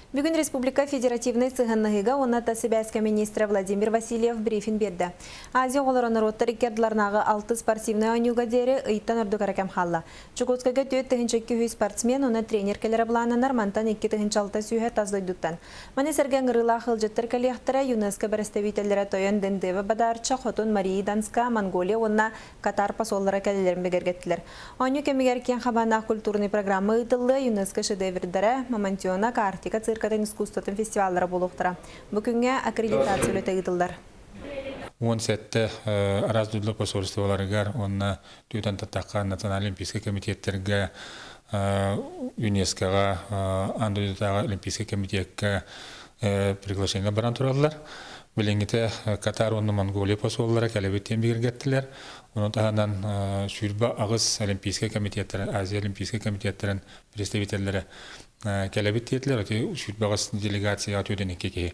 Бүгін Республика Федеративный сығыннығыға онната Себяска министрі Владимир Васильев брифинг берді. Азия оларын роттар икерділарнағы 6 спортивный ойнуға дері ұйттан үрді қаракам қалла. Чукотскага төт тігінші спортсмен, оны тренеркелері бұлананар мантан 2-6 сүйе таздойдуттан. Маны сәрген ғырыла қылжыттыр кәлияқтыра ЮНЕСКО бірістевителері тойын дендеві бадарча Хотун Марии Данска, Монголия, онна Катар пасоллары кәлелерін бігергеттілер. Ойну кемігеркен қабанақ культурный программы ұйтылы ЮНЕСКО шедевірдері Мамантиона Картика циркатын искусствотын фестиваллары болуқтыра. Бүкінге аккредитациялы тегітілдер. Он сәтті араздудлы посольстволарыгар, онна түйтен таттаққа Национальный олимпийский комитеттерге, ЮНЕСКОға, Андойдутағы олимпийский комитетке приглашение баран тұрадылар. Біліңгіте Катар, онны Монголия посоллары кәлебеттен бігергеттілер. Оны тағанан шүрбі ағыз олимпийский комитеттері, Азия олимпийский комитеттерін представителері кәлебет етілер. Шүрбі ағыз делегация атүйден екеке.